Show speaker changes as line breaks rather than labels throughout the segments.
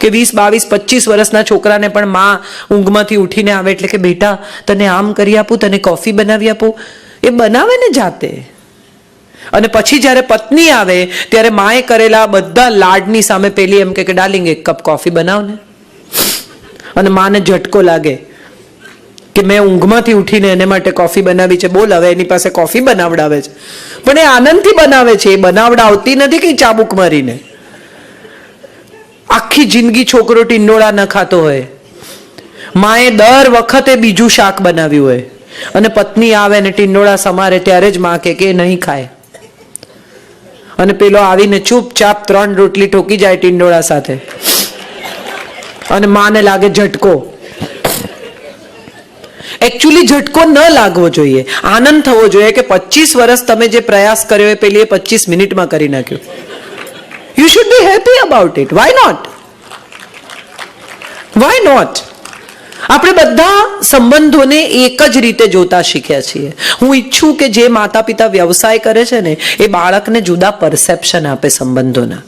કે 20, 22, 25 વર્ષના છોકરાને પણ માં ઊંઘમાંથી ઉઠીને આવે એટલે કે બેટા તને આમ કરી આપું, તને કોફી બનાવી આપું. એ બનાવે ને જાતે. અને પછી જ્યારે પત્ની આવે ત્યારે માએ કરેલા બધા લાડની સામે પેલી એમ કે ડાર્લિંગ 1 કપ કોફી બનાવ ને. અને માને ઝટકો લાગે કે મેં ઊંઘમાંથી ઉઠીને એને માટે કોફી બનાવી છે, બોલ હવે એની પાસે કોફી બનાવડાવે છે. પણ એ આનંદથી બનાવે છે, એ બનાવડાવતી નથી કે ચાબુક મારીને. આખી જિંદગી છોકરો ટીંડોળા ન ખાતો હોય, માએ દર વખતે બીજું શાક બનાવ્યું હોય, અને પત્ની આવે ને ટીંડોળા સમારે ત્યારે જ માં કે નહીં ખાય. અને પેલો આવીને ચૂપચાપ 3 રોટલી ઠોકી જાય ટીંડોળા સાથે, અને માને લાગે ઝટકો. એકચ્યુઅલી ઝટકો ન લાગવો જોઈએ, આનંદ થવો જોઈએ કે 25 વર્ષ તમે જે પ્રયાસ કર્યો એ પેલી 25 મિનિટમાં કરી નાખ્યો. You should be happy about it. Why not? Why not? આપણે બધા સંબંધોને એક જ રીતે જોતા શીખ્યા છીએ. હું ઈચ્છું કે જે માતા પિતા વ્યવસાય કરે છે ને એ બાળકને જુદા પરસેપ્શન આપે સંબંધોના.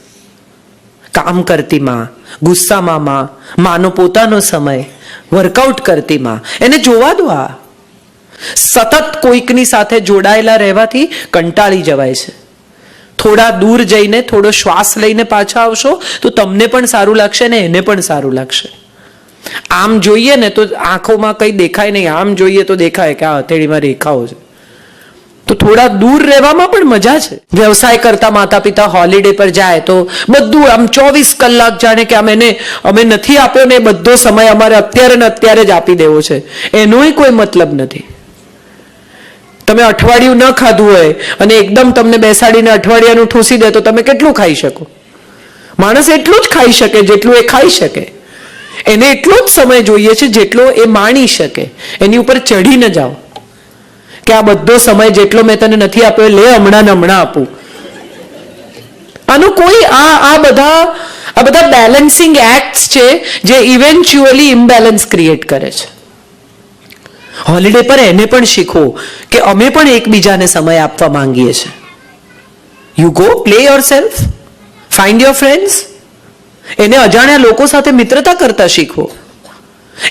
કામ કરતી માં, ગુસ્સામાં માં, માનો પોતાનો સમય, વર્કઆઉટ કરતી માં, એને જોવા દો. આ સતત કોઈકની સાથે જોડાયેલા રહેવાથી કંટાળી જવાય છે. થોડા દૂર જઈને થોડો શ્વાસ લઈને પાછા આવશો તો તમને પણ સારું લાગશે ને એને પણ સારું લાગશે. આમ જોઈએ ને તો આંખોમાં કંઈ દેખાય નહીં, આમ જોઈએ તો દેખાય કે આ હથેળીમાં રેખાઓ છે. તો થોડા દૂર રહેવામાં પણ મજા છે. વ્યવસાય કરતા માતા પિતા હોલિડે પર જાય તો બધું આમ 24 કલાક જાણે કે આમ એને અમે નથી આપ્યો ને બધો સમય અમારે અત્યારે ને અત્યારે જ આપી દેવો છે, એનોય કોઈ મતલબ નથી. તમે અઠવાડિયું ન ખાધું હોય અને એકદમ તમને બેસાડીને અઠવાડિયાનું ઠૂસી દે તો તમે કેટલું ખાઈ શકો? માણસ એટલું જ ખાઈ શકે જેટલું એ ખાઈ શકે. એને એટલો જ સમય જોઈએ છે જેટલો એ માણી શકે. એની ઉપર ચઢી ન જાઓ કે આ બધો સમય જેટલો મેં તને નથી આપ્યો લે હમણાં આપું. આનું કોઈ આ બધા બેલેન્સિંગ એક્ટ્સ છે જે ઇવેન્ચ્યુઅલી ઇમ્બેલેન્સ ક્રિએટ કરે છે. હોલિડે પર એને પણ શીખો કે અમે પણ એકબીજાને સમય આપવા માંગીએ છીએ. You go play your self, find your friends. એને અજાણ્યા લોકો સાથે મિત્રતા કરતા શીખો,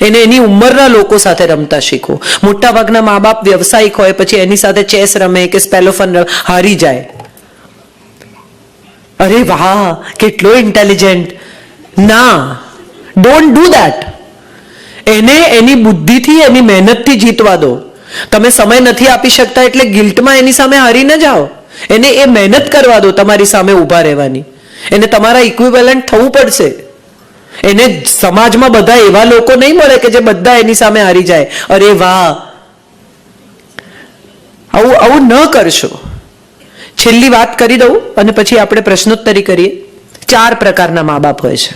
એને એની ઉંમરના લોકો સાથે રમતા શીખો. મોટા ભાગના મા બાપ વ્યવસાયિક હોય, પછી એની સાથે ચેસ રમે કે સ્પેલોફન હારી જાય. અરે વાહ કેટલો ઇન્ટેલિજન્ટ. ના, ડોન્ટ ડુ ધેટ. એને એની બુદ્ધિથી એની મહેનતથી જીતવા દો. તમે સમય નથી આપી શકતા એટલે ગિલ્ટમાં એની સામે હારી ન જાઓ. એને એ મહેનત કરવા દો તમારી સામે ઊભા રહેવાની. એને તમારા ઇક્વિવેલન્ટ થવું પડશે. એને સમાજમાં બધા એવા લોકો નહીં મળે કે જે બધા એની સામે હારી જાય. અરે વાહ, આવું ન કરશો. છેલ્લી વાત કરી દઉં અને પછી આપણે પ્રશ્નોત્તરી કરીએ. 4 પ્રકારના મા બાપ હોય છે.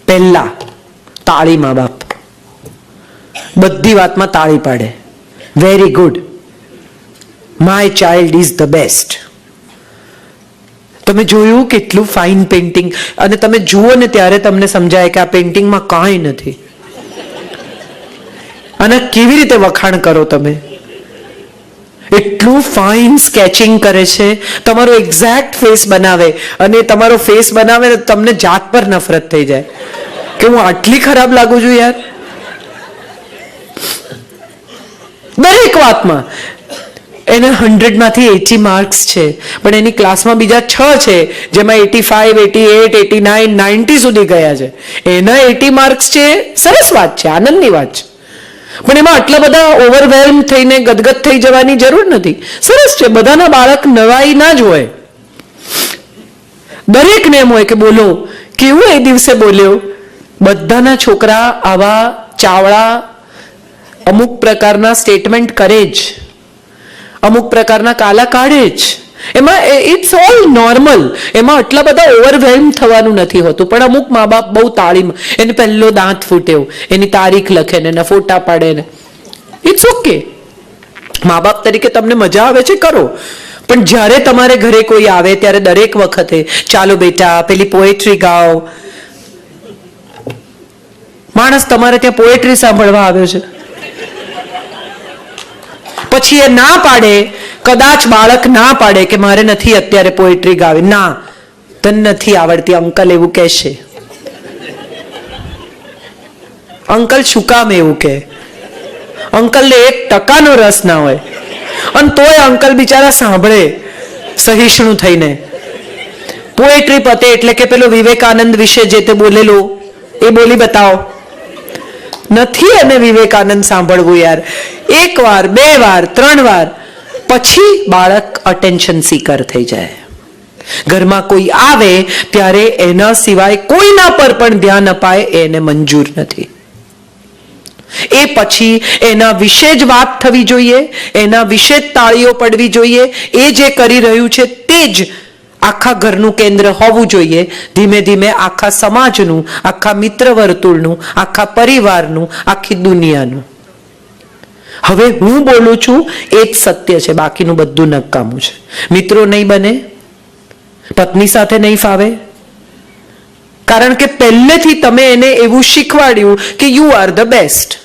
પહેલા, તાળી મા બાપ. બધી વાતમાં તાળી પાડે. Very good, my child is the best. તમે જોયું કેટલું ફાઇન પેઇન્ટિંગ, અને તમે જુઓ ને ત્યારે તમને સમજાય કે આ પેઇન્ટિંગમાં કાંઈ નથી. અને કેવી રીતે વખાણ કરો તમે? એટલું ફાઇન સ્કેચિંગ કરે છે, તમારો એક્ઝેક્ટ ફેસ બનાવે, અને તમારો ફેસ બનાવે ને તમને જાત પર નફરત થઈ જાય કે હું આટલી ખરાબ લાગુ છું યાર. દરેક વાતમાં એને 100માંથી 80 માર્ક્સ છે, પણ એની ક્લાસમાં બીજા 6 છે જેમાં 85, 88, 89, 90 સુધી ગયા છે. એના 80 માર્ક્સ છે, સરસ વાત છે, આનંદની વાત છે. પણ એમાં આટલા બધા ઓવરવેલ્મ થઈને ગદગદ થઈ જવાની જરૂર નથી. સરસ છે, બધાના બાળક નવાઈ ના જ હોય. દરેકને એમ હોય કે બોલો કેવું એ દિવસે બોલ્યો. બધાના છોકરા આવા ચાવડા અમુક પ્રકારના સ્ટેટમેન્ટ કરે જ, અમુક પ્રકારના કાલા કાઢે જ. એમાં ઇટ્સ ઓલ નોર્મલ. એમાં આટલા બધા ઓવરવેલ્મ થવાનું નથી હોતું. પણ અમુક મા બાપ બહુ તાળીમાં, એને પહેલો દાંત ફૂટ્યો, એની તારીખ લખે ને એના ફોટા પાડે ને. ઇટ્સ ઓકે, મા બાપ તરીકે તમને મજા આવે છે કરો. પણ જ્યારે તમારે ઘરે કોઈ આવે ત્યારે દરેક વખતે ચાલો બેટા પેલી પોએટ્રી ગાઓ. માણસ તમારે ત્યાં પોએટ્રી સાંભળવા આવ્યો છે, પછી એ ના પાડે, કદાચ બાળક ના પાડે કે મારે નથી અત્યારે પોએટ્રી ગાવી. ના, તને નથી આવડતી અંકલ એવું કહેશે. અંકલ શું કામ એવું કે? અંકલને 1% રસ ના હોય, અને તોય અંકલ બિચારા સાંભળે સહિષ્ણુ થઈને. પોએટ્રી પતે એટલે કે પેલો વિવેકાનંદ વિશે જે તે બોલેલો એ બોલી બતાવો. નથી એને વિવેકાનંદ સાંભળવું યાર. 1 વાર, 2 વાર, 3 વાર પછી બાળક અટેન્શન સીકર થઈ જાય. ઘરમાં કોઈ આવે ત્યારે એના સિવાય કોઈના પર પણ ધ્યાન અપાય એને મંજૂર નથી. એ પછી એના વિશે જ વાત થવી જોઈએ, એના વિશે જ તાળીઓ પડવી જોઈએ. એ જે કરી રહ્યું છે તે જ આખા ઘરનું કેન્દ્ર હોવું જોઈએ. ધીમે ધીમે આખા સમાજનું, આખા મિત્ર વર્તુળનું, આખા પરિવારનું, આખી દુનિયાનું. હવે હું બોલું છું એ જ સત્ય છે, બાકીનું બધું નકામું છે. મિત્રો નહીં બને, પત્ની સાથે નહીં ફાવે, કારણ કે પહેલેથી તમે એને એવું શીખવાડ્યું કે યુ આર ધ બેસ્ટ.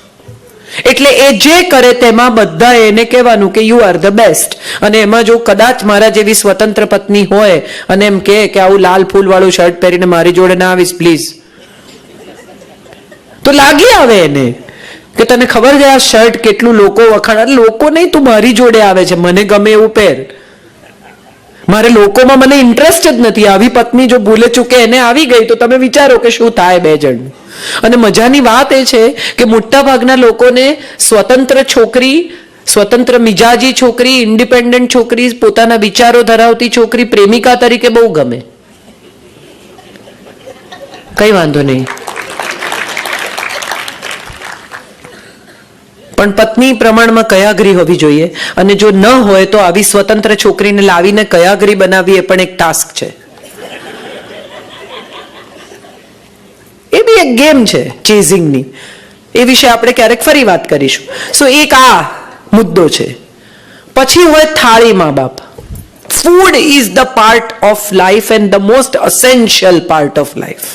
એટલે એ જે કરે તેમાં બધા એને કહેવાનું કે યુ આર ધ બેસ્ટ. અને એમાં જો કદાચ મારા જેવી સ્વતંત્ર પત્ની હોય અને એમ કે આવું લાલ ફૂલ વાળું શર્ટ પહેરીને મારી જોડે ના આવીશ પ્લીઝ, તો લાગી આવે એને કે તને ખબર છે આ શર્ટ કેટલું લોકો વખાણ. લોકો નહીં, તું મારી જોડે આવે છે, મને ગમે એવું પહેર. મારે લોકોમાં મને ઇન્ટરેસ્ટ જ નથી. આવી પત્ની જો ભૂલે ચૂકે એને આવી ગઈ તો તમે વિચારો કે શું થાય બે જણ. અને મજાની વાત એ છે કે મોટા ભાગના લોકોને સ્વતંત્ર છોકરી, સ્વતંત્ર મિજાજી છોકરી, ઇન્ડિપેન્ડન્ટ છોકરી, પોતાના વિચારો ધરાવતી છોકરી પ્રેમિકા તરીકે બહુ ગમે. કઈ વાંધો નહીં, પણ પત્ની પ્રમાણમાં કયાગરી હોવી જોઈએ. અને જો ન હોય તો આવી સ્વતંત્ર છોકરીને લાવીને કયાગરી બનાવવી એ પણ એક ટાસ્ક છે. એ બી એક ગેમ છે ચેઝિંગની. એ વિશે આપણે ક્યારેક ફરી વાત કરીશું. સો એક આ મુદ્દો છે. પછી હોય થાળી મા બાપ. Food is the part of life and the most essential part of life.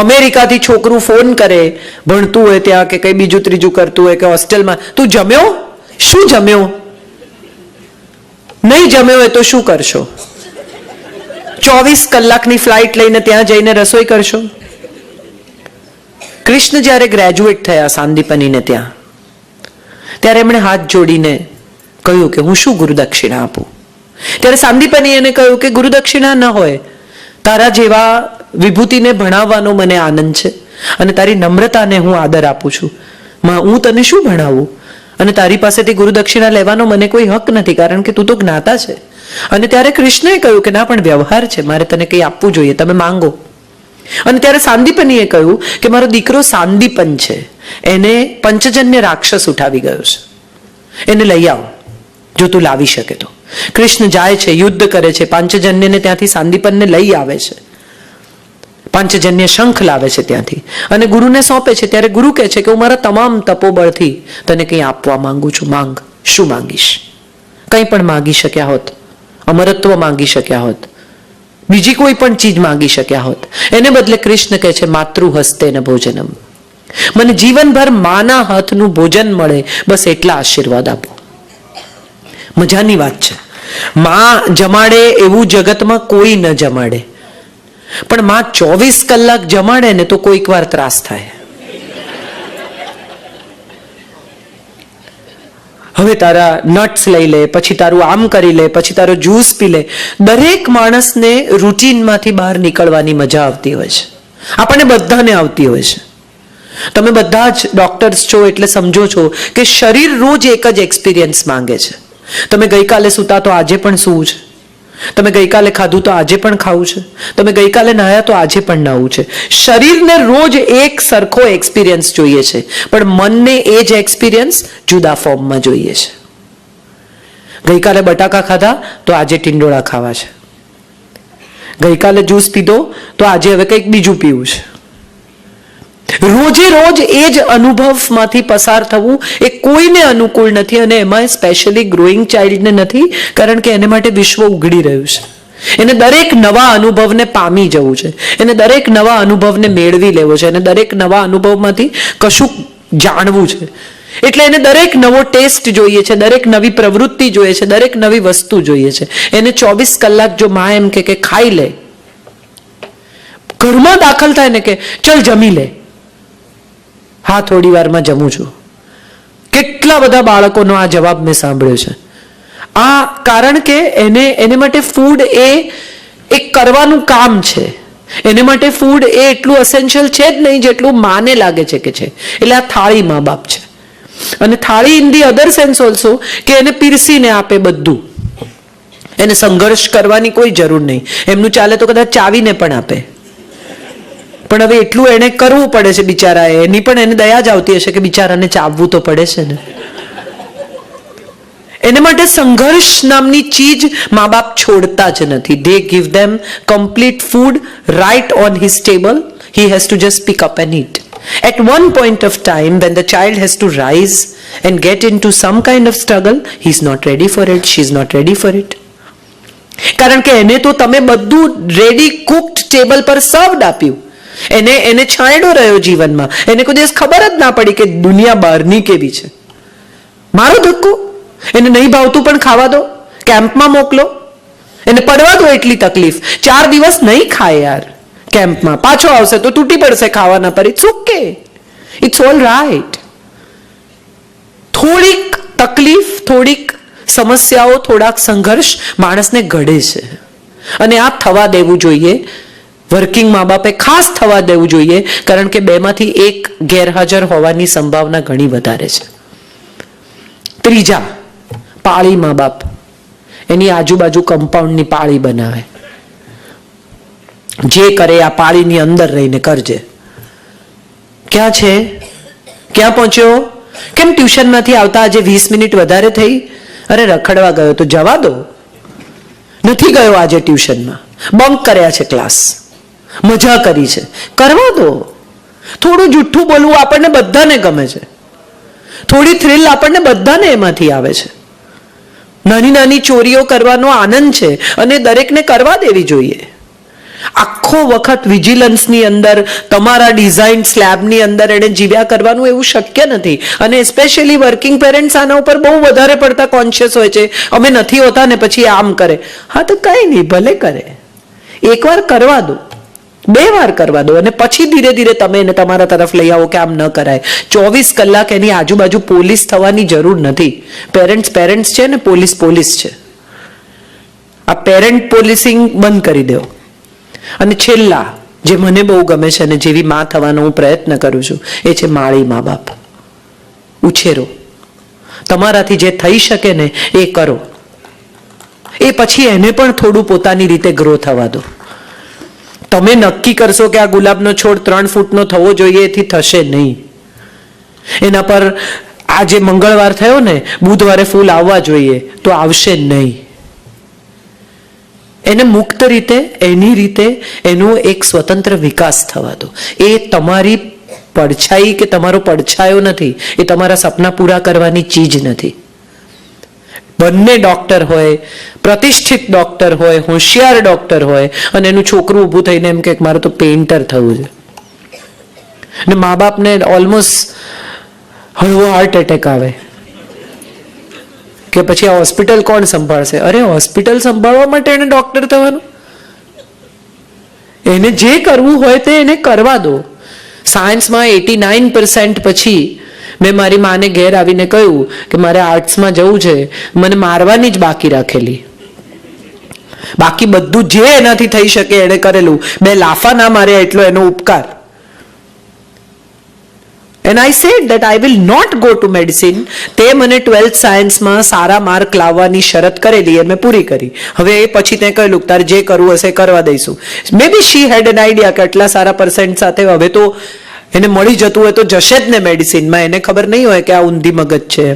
અમેરિકાથી છોકરું ફોન કરે, ભણતું હોય ત્યાં કે કઈ બીજું ત્રીજું કરતું હોય કે હોસ્ટેલમાં, તું જમ્યો? શું જમ્યો? નહીં જમ્યો હોય તો શું કરશો? 24 કલાકની ફ્લાઇટ લઈને ત્યાં જઈને રસોઈ કરશો? કૃષ્ણ જ્યારે ગ્રેજ્યુએટ થયા સાંદીપનીને ત્યાં, ત્યારે એમણે હાથ જોડીને કહ્યું કે હું શું ગુરુદક્ષિણા આપું? ત્યારે સાંદીપની એને કહ્યું કે ગુરુદક્ષિણા ન હોય, તારા જેવા વિભૂતિને ભણાવવાનો મને આનંદ છે અને તારી નમ્રતાને હું આદર આપું છું. હું તને શું ભણાવું? અને તારી પાસેથી ગુરુદક્ષિણા લેવાનો મને કોઈ હક નથી, કારણ કે તું તો જ્ઞાતા છે. અને ત્યારે કૃષ્ણએ કહ્યું કે ના, પણ વ્યવહાર છે, મારે તને કંઈ આપવું જોઈએ, તમે માંગો. અને ત્યારે સાંદીપનીએ કહ્યું કે મારો દીકરો સાંદીપન છે, એને પંચજન્ય રાક્ષસ ઉઠાવી ગયો છે, એને લઈ આવો જો તું લાવી શકે તો. કૃષ્ણ જાય છે, યુદ્ધ કરે છે, પાંચજન્યને ત્યાંથી સાંદીપનને લઈ આવે છે. પાંચજન્ય શંખ લાવે છે ત્યાંથી અને ગુરુને સોંપે છે. ત્યારે ગુરુ કહે છે કે હું મારા તમામ તપોબળથી તને કંઈ આપવા માંગુ છું, માંગ. શું માંગીશ? કંઈ પણ માંગી શક્યા હોત, અમરત્વ માંગી શક્યા હોત, બીજી કોઈ પણ ચીજ માંગી શક્યા હોત. એને બદલે કૃષ્ણ કહે છે માતૃ હસ્તેન ભોજનમ. મને જીવનભર માના હાથનું ભોજન મળે, બસ એટલા આશીર્વાદ આપો. મજાની વાત છે. માં જમાડે એવું જગતમાં કોઈ ન જમાડે, પણ માં 24 કલાક જમાડે ને તો કોઈક વાર ત્રાસ થાય. હવે તારા નટ્સ લઈ લે, પછી તારું આમ કરી લે, પછી તારો જ્યુસ પી લે. દરેક માણસને રૂટીનમાંથી બહાર નીકળવાની મજા આવતી હોય છે. આપણને બધાને આવતી હોય છે. તમે બધા જ ડોક્ટર્સ છો એટલે સમજો છો કે શરીર રોજ એક જ એક્સપિરિયન્સ માંગે છે. તમે ગઈકાલે સૂતા તો આજે પણ સૂવું છે, તમે ગઈકાલે ખાધું તો આજે પણ ખાવું છે, તમે ગઈકાલે નાહ્યા તો આજે પણ નાહવું છે. શરીરને રોજ એક સરખો એક્સપિરિયન્સ જોઈએ છે, પણ મનને એ જ એક્સપિરિયન્સ જુદા ફોર્મમાં જોઈએ છે. ગઈકાલે બટાકા ખાધા તો આજે ટિંડોળા ખાવા છે, ગઈકાલે જ્યુસ પીધો તો આજે હવે કંઈક બીજું પીવું છે. રોજે રોજ એ જ અનુભવમાંથી પસાર થવું એ કોઈને અનુકૂળ નથી, અને એમાં સ્પેશિયલી ગ્રોઈંગ ચાઇલ્ડને નથી, કારણ કે એને માટે વિશ્વ ઉઘડી રહ્યું છે. એને દરેક નવા અનુભવને પામી જવું છે, એને દરેક નવા અનુભવને મેળવી લેવો છે, એને દરેક નવા અનુભવમાંથી કશું જાણવું છે. એટલે એને દરેક નવો ટેસ્ટ જોઈએ છે, દરેક નવી પ્રવૃત્તિ જોઈએ છે, દરેક નવી વસ્તુ જોઈએ છે. એને 24 કલાક જો માં એમ કે ખાઈ લે, ઘરમાં દાખલ થાય ને કે ચલ જમી લે, હા થોડી વારમાં જમું છું. કેટલા બધા બાળકોનો આ જવાબ મેં સાંભળ્યો છે. આ કારણ કે એને માટે ફૂડ એ એક કરવાનું કામ છે. એને માટે ફૂડ એ એટલું અસેન્શિયલ છે જ નહીં જેટલું માને લાગે છે કે છે. એટલે આ થાળી મા બાપ છે. અને થાળી in the other sense also કે એને પીરસીને આપે બધું. એને સંઘર્ષ કરવાની કોઈ જરૂર નહીં. એમનું ચાલે તો કદાચ ચાવીને પણ આપે. પણ હવે એટલું એને કરવું પડે છે બિચારાએ. એની પણ એને દયા જ આવતી હશે કે બિચારાને ચાવવું તો પડે છે ને. એને માટે સંઘર્ષ નામની ચીજ મા બાપ છોડતા જ નથી. They give them complete food right on his table. He has to just pick up and eat. At one point of time, when the child has to rise and get into some kind of struggle, he's not ready for it, she's not ready for it. કારણ કે એને તો તમે બધું ready cooked table પર સર્વડ આપ્યું. એને છાંયડો રહ્યો જીવનમાં. એને કોઈ દિવસ ખબર જ ના પડી કે દુનિયા બહારની કેવી છે. મારો ધક્કો. એને નહીં ભાવતું પણ ખાવા દો, કેમ્પમાં મોકલો, એને પડવા દો એટલી તકલીફ. 4 દિવસ નહીં ખાય યાર કેમ્પમાં, પાછો આવશે તો તૂટી પડશે ખાવાના પર. It's okay, it's all right. થોડીક તકલીફ, થોડીક સમસ્યાઓ, થોડાક સંઘર્ષ માણસને ઘડે છે. અને આ થવા દેવું જોઈએ. વર્કિંગ મા બાપે ખાસ થવા દેવું જોઈએ. કારણ કે બેમાંથી એક ગેરહાજર હોવાની સંભાવના ઘણી વધારે છે. ત્રીજા, પાળી મા બાપ એની આજુબાજુ કમ્પાઉન્ડની પાળી બનાવે. જે કરે આ પાળીની અંદર રહીને કરજે. ક્યાં છે, ક્યાં પહોંચ્યો, કેમ ટ્યુશનમાંથી આવતા આજે 20 મિનિટ વધારે થઈ? અરે રખડવા ગયો તો જવા દો. નથી ગયો આજે ટ્યુશનમાં, બંક કર્યા છે ક્લાસ, મજા કરી છે, કરવા દો. થોડું જુઠ્ઠું બોલવું આપણને બધાને ગમે છે. થોડી થ્રિલ આપણને બધાને એમાંથી આવે છે. નાની નાની ચોરીઓ કરવાનો આનંદ છે અને દરેકને કરવા દેવી જોઈએ. આખો વખત વિજિલન્સની અંદર, તમારા ડિઝાઇન સ્લેબની અંદર એને જીવ્યા કરવાનું એવું શક્ય નથી. અને એસ્પેશિયલી વર્કિંગ પેરેન્ટ્સ આના ઉપર બહુ વધારે પડતા કોન્શિયસ હોય છે. અમે નથી હોતા ને પછી આમ કરે. હા તો કઈ નહીં, ભલે કરે. એકવાર કરવા દો, 2 વાર કરવા દો અને પછી ધીરે ધીરે તમે એને તમારા તરફ લઈ આવો કે આમ ન કરાય. 24 કલાક એની આજુબાજુ પોલીસ થવાની જરૂર નથી. પેરેન્ટ્સ છે ને પોલીસ છે. આ પેરેન્ટ પોલીસિંગ બંધ કરી દો. અને છેલ્લા, જે મને બહુ ગમે છે અને જેવી માં થવાનો હું પ્રયત્ન કરું છું, એ છે માળી મા બાપ. ઉછેરો. તમારાથી જે થઈ શકે ને એ કરો. એ પછી એને પણ થોડું પોતાની રીતે ગ્રો થવા દો. તમે નક્કી કરશો કે આ ગુલાબનો છોડ 3 ફૂટનો થવો જોઈએ, એથી થશે નહીં. એના પર આજે મંગળવાર થયો ને, બુધવારે ફૂલ આવવા જોઈએ તો આવશે નહીં. એને મુક્ત રીતે, એની રીતે એનો એક સ્વતંત્ર વિકાસ થવા દો. એ તમારી પડછાઈ કે તમારો પડછાયો નથી. એ તમારા સપના પૂરા કરવાની ચીજ નથી. બંને ડોક્ટર હોય, પ્રતિષ્ઠિત ડોક્ટર હોય, હોશિયાર ડોક્ટર હોય અને એનું છોકરું ઊભું થઈને એમ કે મારે તો પેઇન્ટર થવું છે. ને મા બાપને ઓલમોસ્ટ હળવો હાર્ટ એટેક આવે કે પછી આ હોસ્પિટલ કોણ સંભાળશે? અરે હોસ્પિટલ સંભાળવા માટે એને ડોક્ટર થવાનું? એને જે કરવું હોય તે એને કરવા દો. સાયન્સમાં 89% પછી મેં મારી માને ઘેર આવીને કહ્યું કે મારે આર્ટ્સમાં જવું છે, મને મારવાની જ બાકી રાખેલી. બાકી બધું જે એનાથી થઈ શકે એને કરેલું. 2 લાફા ના મારે એટલો એનો ઉપકાર. And I said that I will not go to medicine. તે મને 12th સાયન્સમાં સારા માર્ક લાવવાની શરત કરેલી, એ મેં પૂરી કરી. હવે એ પછી તે કહેલું તારે જે કરવું હશે કરવા દઈશું. મે બી શી હેડ એન આઈડિયા કે આટલા સારા % સાથે હવે તો એને મળી જતું હોય તો જશે જ ને મેડિસિનમાં. એને ખબર નહીં હોય કે આ ઊંધી મગજ છે.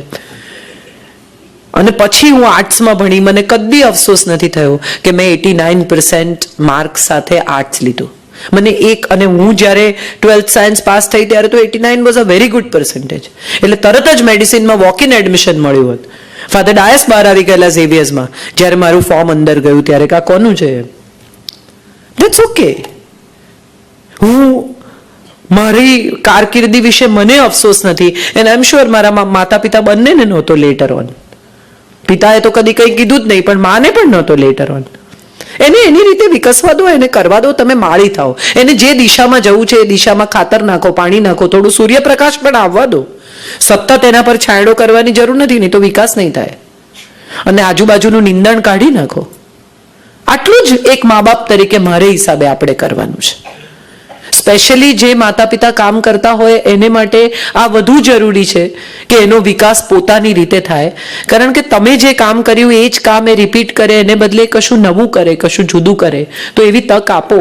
અને પછી હું આર્ટ્સમાં ભણી. મને કદી અફસોસ નથી થયો કે મેં 89% માર્ક સાથે આર્ટ્સ લીધું. મને અને હું જ્યારે 12th સાયન્સ પાસ થઈ ત્યારે તો 89 વોઝ અ વેરી ગુડ %. એટલે તરત જ મેડિસિનમાં વોક ઇન એડમિશન મળ્યું હોત. ફાધર ડાયસ બહાર આવી ગયેલા ઝેવિયર્સમાં. જ્યારે મારું ફોર્મ અંદર ગયું ત્યારે કે આ કોનું છે? That's okay. હું મારી કારકિર્દી વિશે મને અફસોસ નથી. એન્ડ આઈ એમ શ્યોર મારા માતા પિતા બંનેને નહોતો લેટર ઓન. પિતાએ તો કદી કંઈ કીધું જ નહીં, પણ માને પણ નહોતો લેટર ઓન. એને એની રીતે વિકસવા દો, એને કરવા દો. તમે માળી થાઓ. એને જે દિશામાં જવું છે એ દિશામાં ખાતર નાખો, પાણી નાખો, થોડું સૂર્યપ્રકાશ પણ આવવા દો. સતત એના પર છાંયડો કરવાની જરૂર નથી, નહીં તો વિકાસ નહીં થાય. અને આજુબાજુનું નિંદણ કાઢી નાખો. આટલું જ એક મા બાપ તરીકે મારે હિસાબે આપણે કરવાનું છે. સ્પેશિયલી જે માતા પિતા કામ કરતા હોય એને માટે આ વધુ જરૂરી છે કે એનો વિકાસ પોતાની રીતે થાય. કારણ કે તમે જે કામ કર્યું એ જ કામ એ રિપીટ કરે, એને બદલે કશું નવું કરે, કશું જુદું કરે, તો એવી તક આપો.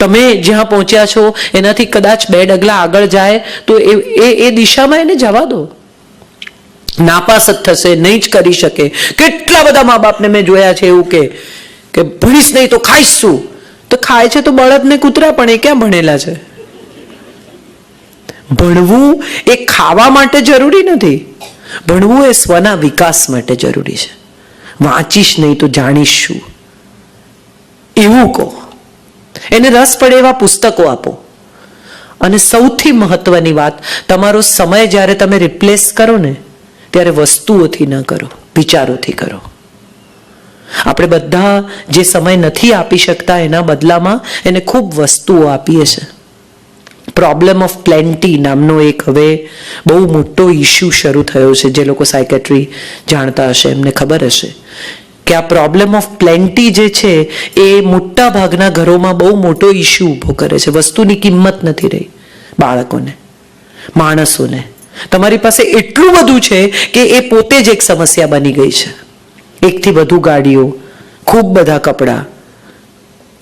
તમે જ્યાં પહોંચ્યા છો એનાથી કદાચ 2 ડગલા આગળ જાય તો એ દિશામાં એને જવા દો. નાપાસ જ થશે, નહીં જ કરી શકે. કેટલા બધા મા બાપને મેં જોયા છે એવું કે ભણીશ નહીં તો ખાઈશ શું? તો ખાય છે તો બળદ ને કૂતરા, પણ એ ક્યાં ભણેલા છે? ભણવું એ ખાવા માટે જરૂરી નથી. ભણવું એ સ્વના વિકાસ માટે જરૂરી છે. વાંચીશ નહીં તો જાણીશ શું, એવું કહો. એને રસ પડે એવા પુસ્તકો આપો. અને સૌથી મહત્વની વાત, તમારો સમય જ્યારે તમે રિપ્લેસ કરો ને ત્યારે વસ્તુઓથી ન કરો, વિચારોથી કરો. આપણે બધા જે સમય નથી આપી શકતા એના બદલામાં એને ખૂબ વસ્તુઓ આપીએ છીએ. પ્રોબ્લેમ ઓફ પ્લેન્ટી નામનો એક હવે બહુ મોટો ઇશ્યુ શરૂ થયો છે. જે લોકો સાયકેટ્રી જાણતા હશે એમને ખબર હશે કે આ પ્રોબ્લેમ ઓફ પ્લેન્ટી જે છે એ મોટા ભાગના ઘરોમાં બહુ મોટો ઇશ્યુ ઊભો કરે છે. વસ્તુની કિંમત નથી રહી બાળકોને, માણસોને. તમારી પાસે એટલું બધું છે કે એ પોતે જ એક સમસ્યા બની ગઈ છે. એકથી વધુ ગાડીઓ, ખૂબ બધા કપડાં,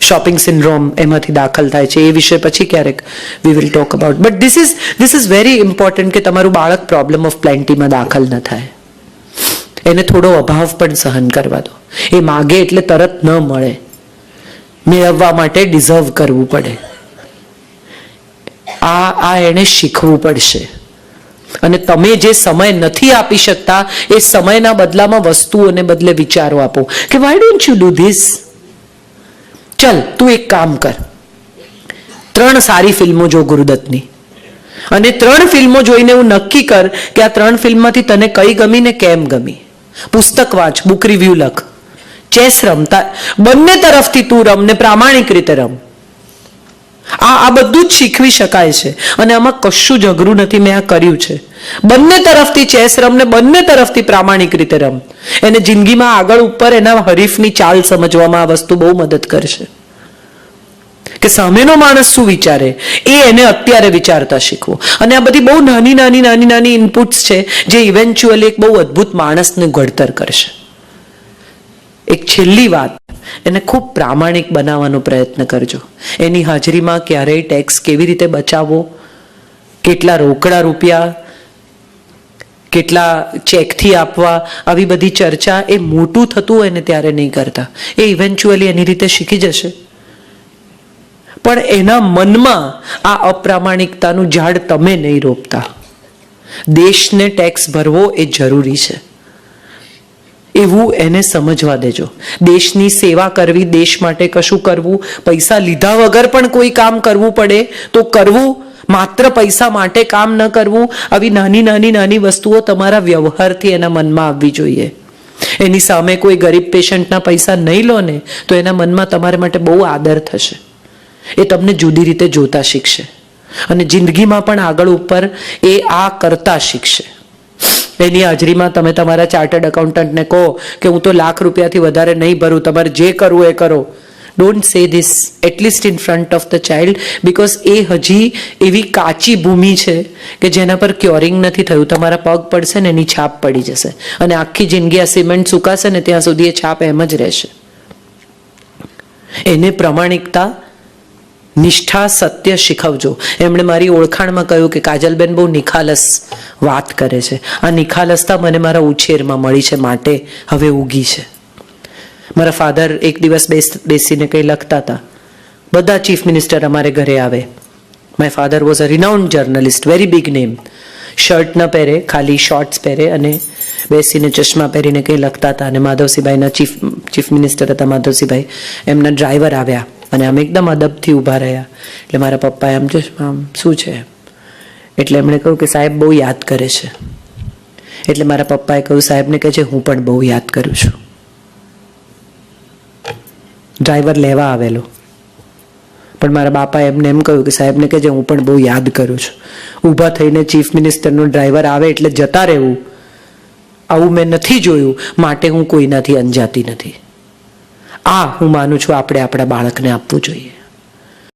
શોપિંગ સિન્ડ્રોમ એમાંથી દાખલ થાય છે. એ વિષય પછી ક્યારેક we will talk about. But this is very important કે તમારું બાળક પ્રોબ્લેમ ઓફ પ્લેન્ટીમાં દાખલ ન થાય. એને થોડો અભાવ પણ સહન કરવા દો. એ માગે એટલે તરત ન મળે. મેળવવા માટે ડિઝર્વ કરવું પડે. આ એને શીખવું પડશે. અને તમે જે સમય નથી આપી શકતા એ સમયના બદલામાં વસ્તુઓને બદલે વિચારો આપો કે why don't you do this? ચલ તું એક કામ કર, 3 સારી ફિલ્મો જો ગુરુદત્તની, અને 3 ફિલ્મો જોઈને હું નક્કી કર કે આ 3 ફિલ્મમાંથી તને કઈ ગમી ને કેમ ગમી. પુસ્તક વાંચ, બુક રિવ્યુ લખ, ચેસ રમતા બંને તરફથી તું રમ ને પ્રામાણિક રીતે રમ. આ બધું જ શીખવી શકાય છે અને આમાં કશું જ અઘરું નથી. મેં આ કર્યું છે. બંને તરફથી ચેસ રમ ને બંને તરફથી પ્રામાણિક રીતે રમ. એને જિંદગીમાં આગળ ઉપર એના હરીફની ચાલ સમજવામાં આ વસ્તુ બહુ મદદ કરશે કે સામેનો માણસ શું વિચારે એ એને અત્યારે વિચારતા શીખવો. અને આ બધી બહુ નાની ઇનપુટ્સ છે જે ઇવેન્ચ્યુઅલી એક બહુ અદ્ભુત માણસને ઘડતર કરશે. એક છેલ્લી વાત, એને ખૂબ પ્રામાણિક બનાવવાનો પ્રયત્ન કરજો. એની હાજરીમાં ક્યારેય ટેક્સ કેવી રીતે બચાવવો, કેટલા રોકડા રૂપિયા, કેટલા ચેકથી આપવા, આવી બધી ચર્ચા એ મોટું થતું હોય ને ત્યારે નહીં કરતા. એ ઇવેન્ચ્યુઅલી એની રીતે શીખી જશે. પણ એના મનમાં આ અપ્રામાણિકતાનું ઝાડ તમે નહીં રોપતા. દેશને ટેક્સ ભરવો એ જરૂરી છે એવું એને સમજવા દેજો. દેશની સેવા કરવી, દેશ માટે કશું કરવું, પૈસા લીધા વગર પણ કોઈ કામ કરવું પડે તો કરવું, માત્ર પૈસા માટે કામ ન કરવું. આવી નાની વસ્તુઓ તમારા વ્યવહારથી એના મનમાં આવવી જોઈએ. એની સામે કોઈ ગરીબ પેશન્ટના પૈસા નહીં લો ને તો એના મનમાં તમારા માટે બહુ આદર થશે. એ તમને જુદી રીતે જોતા શીખશે અને જિંદગીમાં પણ આગળ ઉપર એ આ કરતા શીખશે. એની હાજરીમાં તમે તમારા ચાર્ટર્ડ એકાઉન્ટન્ટને કહો કે હું તો ₹1,00,000 વધારે નહીં ભરું, તમારે જે કરવું એ કરો. Don't say this at least in front of the child, because એ હજી એવી કાચી ભૂમિ છે કે જેના પર ક્યોરિંગ નથી થયું. તમારા પગ પડશે ને એની છાપ પડી જશે અને આખી જિંદગી આ સિમેન્ટ સુકાશે ને ત્યાં સુધી એ છાપ એમ જ રહેશે. એને પ્રમાણિકતા, નિષ્ઠા, સત્ય શીખવજો. એમણે મારી ઓળખાણમાં કહ્યું કે કાજલબેન બહુ નિખાલસ વાત કરે છે. આ નિખાલસતા મને મારા ઉછેરમાં મળી છે, માટે હવે ઉગી છે. મારા ફાધર એક દિવસ બેસીને કંઈ લખતા હતા. બધા ચીફ મિનિસ્ટર અમારે ઘરે આવે. My father was a renowned journalist, very big name. Shirt ન પહેરે, ખાલી શોર્ટ્સ પહેરે અને બેસીને ચશ્મા પહેરીને કંઈ લખતા હતા. અને માધવસિંહભાઈના ચીફ મિનિસ્ટર હતા માધવસિંહભાઈ, એમના ડ્રાઈવર આવ્યા અને આમ એકદમ અદબથી ઊભા રહ્યા. એટલે મારા પપ્પાએ આમ શું છે, એટલે એમણે કહ્યું કે સાહેબ બહુ યાદ કરે છે. એટલે મારા પપ્પાએ કહ્યું સાહેબને કહે છે હું પણ બહુ યાદ કરું છું. ડ્રાઈવર લેવા આવેલો, પણ મારા બાપાએ એમને એમ કહ્યું કે સાહેબને કહેજે હું પણ બહુ યાદ કરું છું, ઊભા થઈને ચીફ મિનિસ્ટરનો ડ્રાઈવર આવે એટલે જતા રહેવું, આવું મેં નથી જોયું, માટે હું કોઈનાથી અંજાતી નથી. આ હું માનું છું આપણે આપણા બાળકને આપવું જોઈએ.